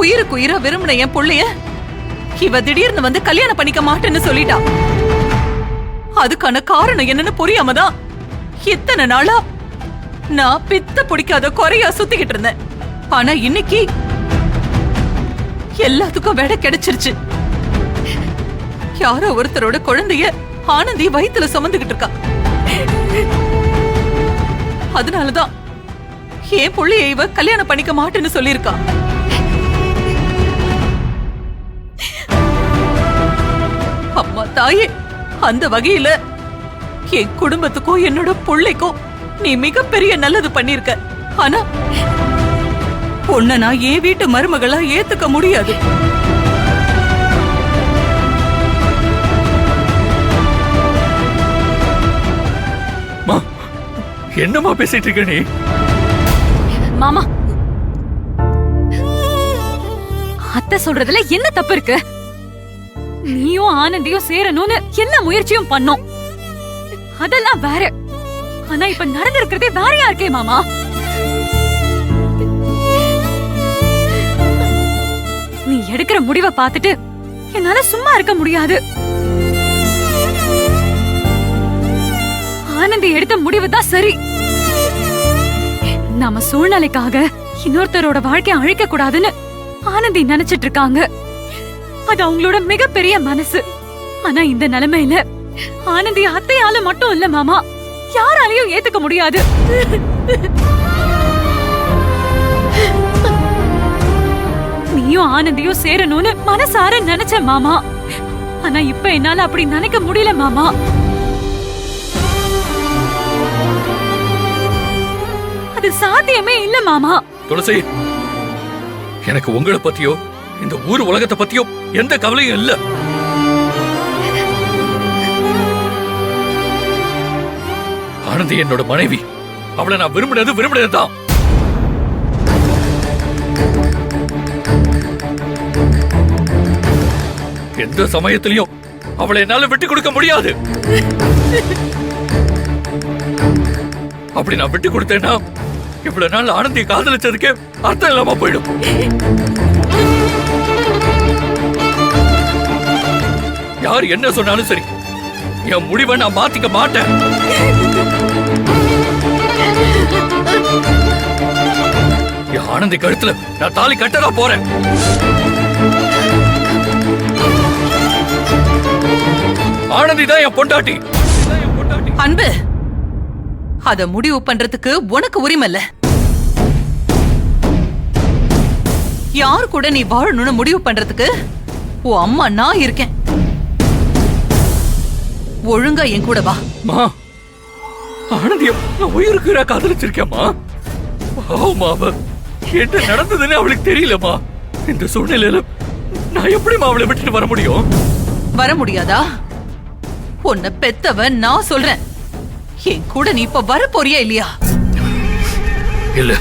உயிருக்கு உயிரா விரும்பின என் புள்ளைய இவ திடீர்னு வந்து கல்யாணம் பண்ணிக்க மாட்டேன்னு சொல்லிட்டா. அதுக்கான காரணம் என்னன்னு புரியாமதான் இத்தனை நாளா நான் பித்த பிடிக்காத குறையா சுத்திக்கிட்டு இருந்தேன். ஆனா இன்னைக்கு எல்லாத்துக்கும் விட கிடைச்சிருச்சு. யாரோ ஒருத்தரோட குழந்தைய ஆனந்தி வயித்துல சுமந்துகிட்டு இருக்கா. அதனாலதான் என் புள்ளைய இவ கல்யாணம் பண்ணிக்க மாட்டேன்னு சொல்லிருக்கா. அம்மா தாயே, அந்த வகையில என் குடும்பத்துக்கும் என்னோட புள்ளைக்கும் நீ மிகப்பெரிய நல்லது பண்ணிருக்க. ஆனா உன்னை நான் என் வீட்டு மருமகளா ஏத்துக்க முடியாது. என்னமா பேசிட்டு இருக்க நீ? மாமா, அத்தை சொல்றதுல என்ன தப்பு இருக்கு? நீயும் ஆனந்தியும் சேரணும்னு என்ன முயற்சியும் பண்ணோம், அதெல்லாம் வேற. ஆனா இப்ப நடந்திருக்கிறதே வேறையா இருக்கே மாமா. நீ எடுக்கிற முடிவை பார்த்துட்டு என்னால சும்மா இருக்க முடியாது. ஆனந்தி எடுத்த முடிவு தான் சரி. நம்ம சூழ்நிலைக்காக இன்னொருத்தரோட வாழ்க்கையை அழிக்க கூடாதுன்னு ஆனந்தி நினைச்சிட்டு இருக்காங்க. அது அவங்களோட மிகப்பெரிய மனசு. ஆனா இந்த நிலைமையில ஆனந்தி அத்தையால மட்டும் இல்ல மாமா, யாராலையும் ஏத்துக்க முடியாது. நீயும் ஆனந்தியும் சேரணும்னு மனசார நினைச்ச மாமா. ஆனா இப்ப என்னால அப்படி நினைக்க முடியல மாமா. அது சாத்தியமே இல்ல மாமா. துளசி, எனக்கு உங்களை பத்தியோ இந்த ஊர் உலகத்தை பத்தியோ எந்த கவலையும் இல்ல. ஆனந்தி என்னோட மனைவி. அவளை நான் விரும்பினதுதான். எந்த சமயத்திலையும் அவளை என்னால விட்டு கொடுக்க முடியாது. அப்படி நான் விட்டு கொடுத்தேன்னா இவ்வளவு நாள் ஆனந்தியை காதலிச்சதுக்கே அர்த்தம் இல்லாம போயிடும். யார் என்ன சொன்னாலும் சரி, என் முடிவை நான் மாத்திக்க மாட்டேன். என் ஆனந்தி கழுத்துல நான் தாலி கட்டதான் போறேன். ஆனந்தி தான் என் பொண்டாட்டி. அன்பு, அத முடிவு பண்றதுக்கு உனக்கு உரிமை இல்ல. யாரு கூட நீ வாழணும்னு முடிவு பண்றதுக்கு உன் அம்மா நான் இருக்கேன். ஒழுங்கா என் கூட வா. ஆனந்திய நான் உயிருக்குறா காதலிச்சிருக்கேம்மா. அவ என்ன நடந்ததுன்னு அவளுக்கு தெரியலமா. இந்த சூழ்நிலையில நான் எப்படிமா அவளை விட்டுட்டு வர முடியும்? வர முடியாதா? உன்னை பெத்தவன் நான் சொல்றேன். என் கூட நீ இப்ப வர போறியா இல்லையா? இல்ல,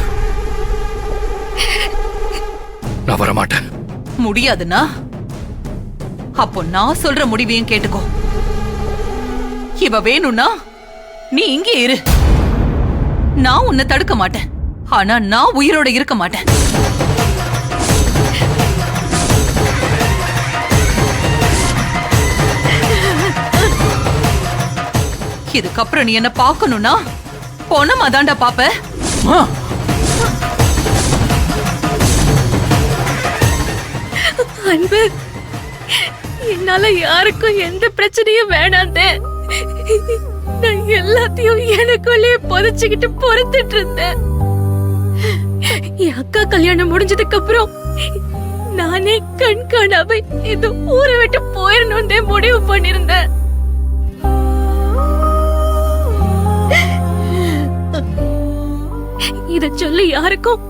நான் வர மாட்டேன். முடியாதுன்னா அப்போ நான் சொல்ற முடிவையும் கேட்டுக்கோ. இவ வேணும்னா நீ இங்கே இரு. நான் உன்னை தடுக்க மாட்டேன். ஆனா நான் உயிரோட இருக்க மாட்டேன். இதுக்கப்புறம் நீ என்ன பாக்கணும்னா பொணமா தாண்டா பாப்ப. அன்பு, என்னால யாருக்கும் எந்த பிரச்சனையும் வேணாந்தே. நான் எல்லாத்தையும் எனக்குள்ளே புதைச்சுக்கிட்டு பொறுத்துட்டு இருந்தேன். என் அக்கா கல்யாணம் முடிஞ்சதுக்கு அப்புறம் நானே கண்காணாம இந்த ஊரை விட்டு போயிடணும்னு முடிவு பண்ணிருந்தேன். இத சொல்லி யாருக்கும்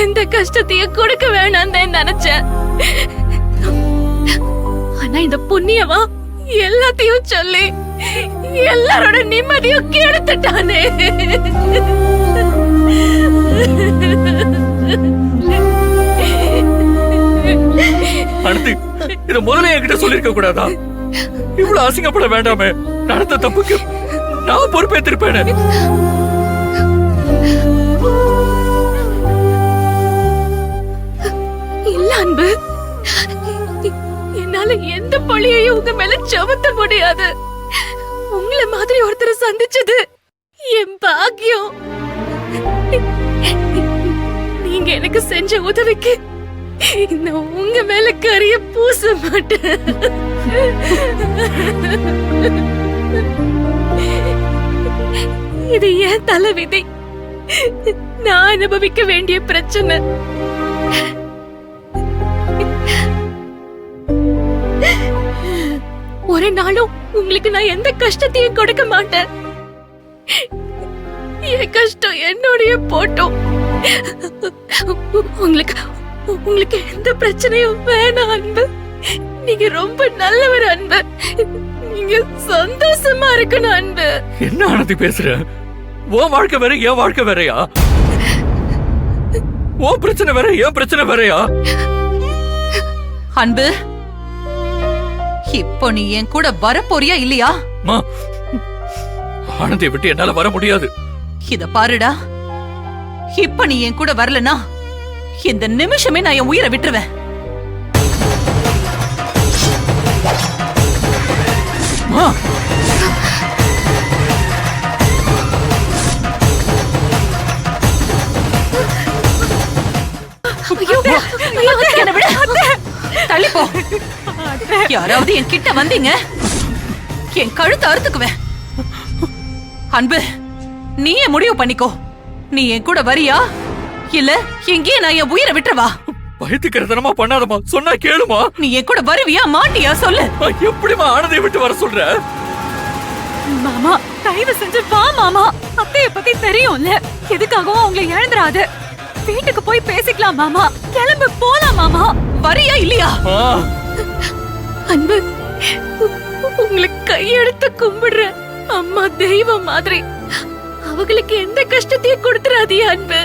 எந்த கஷ்டத்தையும் கொடுக்க வேணாம் தான் நினைச்சேன். ஆனா இந்த புண்ணியவா எல்லாத்தையும் சொல்லி எல்லாரோட நிம்மதியும் கெடுத்துட்டானே. அனந்தி, இத முதல்ல என்கிட்ட சொல்லிருக்க கூடாதா? இவ்வளவு அசிங்கப்பட வேண்டாமே. நடந்த தப்புக்கு நான் பொறுப்பேற்றிருப்பேன். அன்பு, என்னால எந்த பழியையும் உங்க மேல சுமத்த முடியாது. உங்களை மாதிரி ஒருத்தரை சந்திச்சது என் பாக்கியம். நீங்க எனக்கு செஞ்ச உதவிக்கு நான் உங்க மேல கரிய பூச மாட்டேன். இது ஏன் தலைவிதி, நான் அனுபவிக்க வேண்டிய பிரச்சனை. ஒரு நாளும் உங்களுக்கு நான் எந்த கஷ்டத்தையும் கொடுக்க மாட்டேன். என் கஷ்டம் என்னுடைய போட்டோம். உங்களுக்கு எந்த பிரச்சனையும் வேணாம் அன்பு. நீங்க ரொம்ப நல்லவர் அன்பு. நீங்க சந்தோஷமா இருக்கணும் அன்பு. என்ன ஆனந்தி பேசுற? உன் வாழ்க்கை வேற, என் வாழ்க்கை வேறயா? உன் பிரச்சனை வேற, என் பிரச்சனை வேறயா? அன்பு, இப்போ நீ என் கூட வரப்போறியா இல்லையா? ஆனந்தியை விட்டு என்னால வர முடியாது. இத பாருடா, இப்ப நீ என் கூட வரலனா இந்த நிமிஷமே நான் என் உயிரை விட்டுருவேன். தள்ளிப்போ. யாராவது என் கிட்ட வந்தீங்க என் கழுத்தை அறுத்துக்குவேன். அன்பு, நீயே முடிவு பண்ணிக்கோ. நீ என் கூட வரியா இல்ல எங்கேயே நான் என் உயிரை விட்டுறவா? பயத்துக்கிறதனமா பண்ணாதமா, சொன்னா கேளுமா. நீ என் கூட வருவியா மாட்டியா சொல்லு. எப்படிமா ஆனந்தியை விட்டு வர சொல்ற? மாமா, தயவு செஞ்சு வா மாமா. அத்தைய பத்தி தெரியும்ல, எதுக்காகவும் அவங்களை இழந்துராத. வீட்டுக்கு போய் பேசிக்கலாம் மாமா. கிளம்பு போலாம் மாமா. வரியா இல்லையா? அன்பு, உங்களுக்கு கையெடுத்து கும்பிடுற அம்மா தெய்வம் மாதிரி. அவங்களுக்கு எந்த கஷ்டத்தையும் கொடுத்துறாதீங்க அன்பு.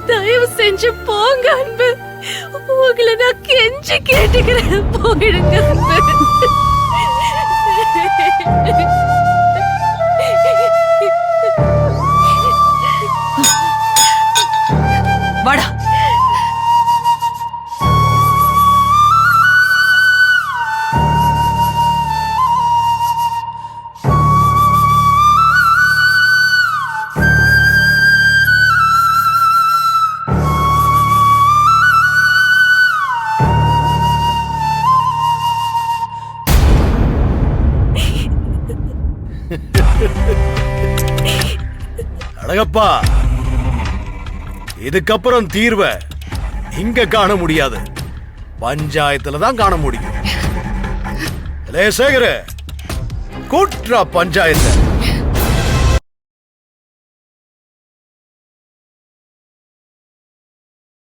தயவு செஞ்சு போங்க அன்பு. உங்களை நான் கெஞ்சி கேட்டுக்கிறேன், போயிடுங்க அன்பு. வாடா. அழகப்பா, இதுக்கப்புறம் தீர்வை இங்க காண முடியாது, பஞ்சாயத்துல தான் காண முடியும். சேகர கூட்டுறா பஞ்சாயத்து.